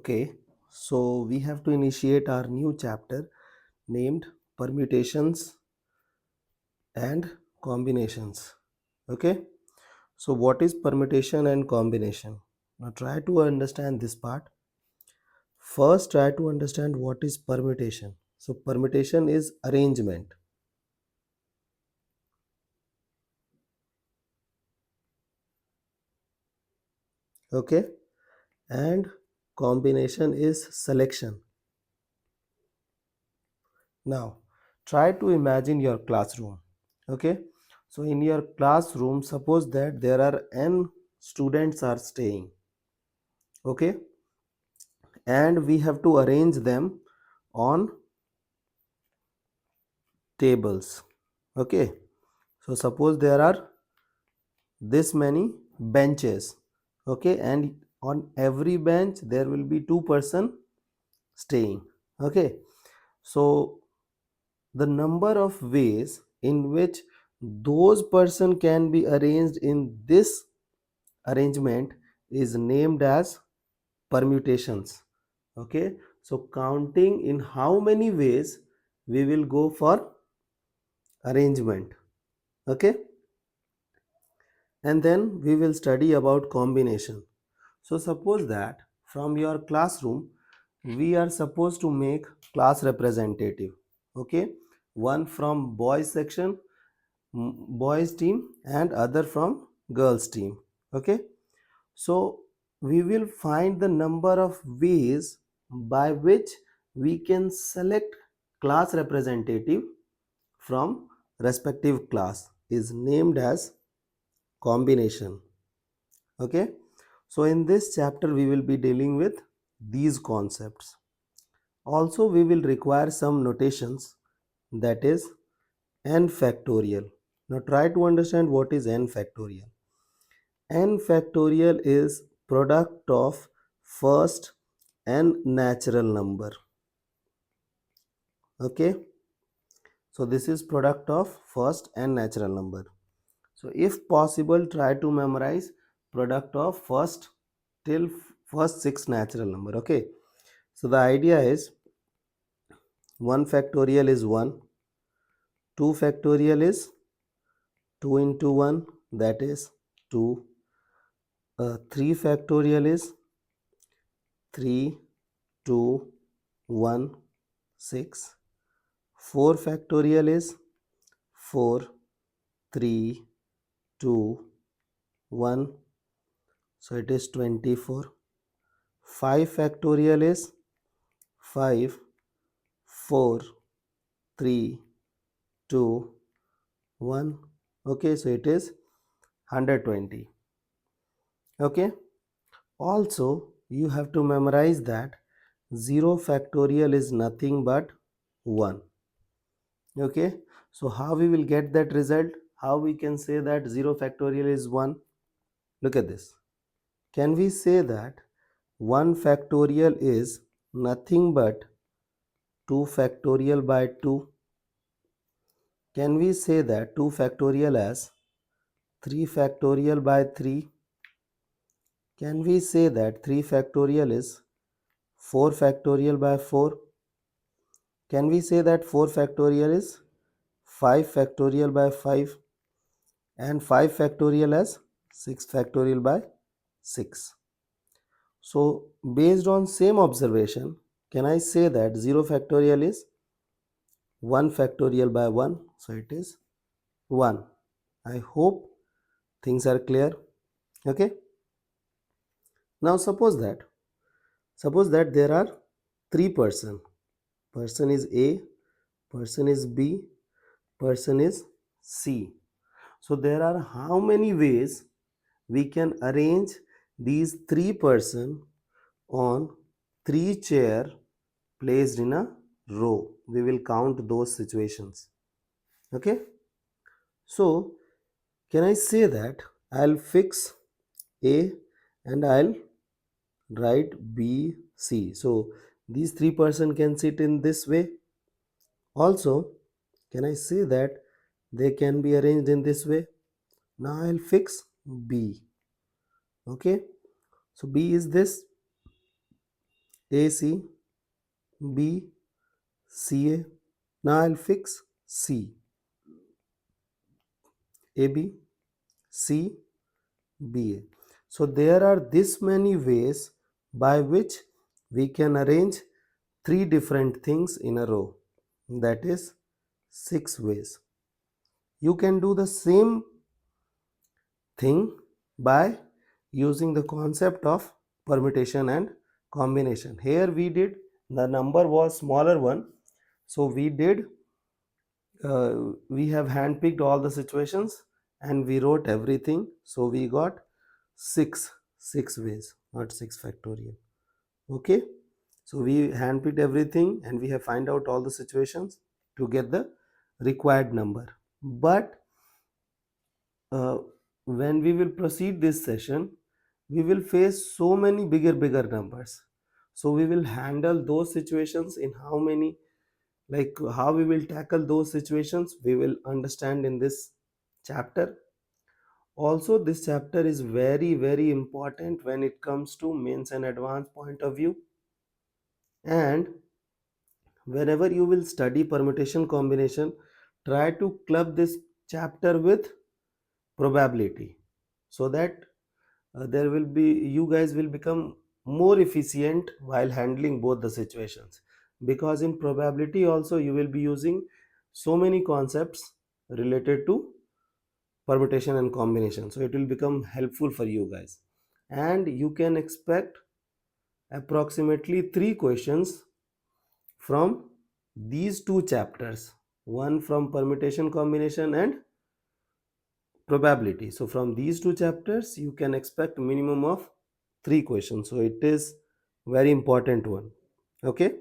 Okay, so we have to initiate our new chapter named Permutations and Combinations. Okay, so what is permutation and combination? Now try to understand this part. First, try to understand what is permutation. So, permutation is arrangement. Okay, and combination is selection. Now, try to imagine your classroom. Okay, so in your classroom, suppose that there are n students are staying. Okay, and we have to arrange them on tables. Okay, so suppose there are this many benches. Okay, and on every bench there will be two-person staying. Okay, so the number of ways in which those person can be arranged in this arrangement is named as permutations. Okay, so counting in how many ways we will go for arrangement. Okay, and then we will study about combination. So suppose that from your classroom we are supposed to make class representative. Okay, one from boys section, boys team, and other from girls team. Okay, so we will find the number of ways by which we can select class representative from respective class is named as combination. Okay, so in this chapter we will be dealing with these concepts. Also we will require some notations, that is n factorial. Now try to understand what is n factorial. N factorial is product of first n natural number. Okay, so this is product of first n natural number. So if possible, try to memorize product of first till first 6 natural number. Okay, so the idea is 1 factorial is 1, 2 factorial is 2 into 1, that is 2, 3 factorial is 3, 2, 1, 6, 4 factorial is 4, 3, 2, 1, so it is 24. 5 factorial is 5, 4, 3, 2, 1. Okay, so it is 120. Okay, also you have to memorize that 0 factorial is nothing but 1. Okay, so how we will get that result? How we can say that 0 factorial is 1? Look at this. Can we say that 1 factorial is nothing but 2 factorial by 2? Can we say that 2 factorial as 3 factorial by 3? Can we say that 3 factorial is 4 factorial by 4? Can we say that 4 factorial is 5 factorial by 5 and 5 factorial as 6 factorial by 6? So based on same observation, can I say that 0 factorial is 1 factorial by 1? So it is 1. I hope things are clear. Okay. Now suppose that there are three person. Person is A, person is B, person is C. So there are how many ways we can arrange these three person on three chair placed in a row? We will count those situations. Okay. So can I say that I'll fix A and I'll write B, C. So these three person can sit in this way. Also, can I say that they can be arranged in this way? Now I'll fix B. Okay. So B is this AC, B, CA. Now I'll fix C. AB, C, BA. So there are this many ways by which we can arrange three different things in a row. That is 6 ways. You can do the same thing by using the concept of permutation and combination. Here we did, the number was smaller one, so we have handpicked all the situations and we wrote everything. So we got six ways, not 6 factorial. Okay, so we handpicked everything and we have find out all the situations to get the required number. But when we will proceed this session, we will face so many bigger numbers. So we will handle those situations in how many, like how we will tackle those situations, we will understand in this chapter. Also, this chapter is very important when it comes to mains and advanced point of view. And whenever you will study permutation combination, try to club this chapter with probability, so that there will be, you guys will become more efficient while handling both the situations, because in probability also you will be using so many concepts related to permutation and combination, so it will become helpful for you guys. And you can expect approximately 3 questions from these two chapters, one from permutation combination and probability. So from these two chapters you can expect minimum of 3 questions, so it is very important one. Okay,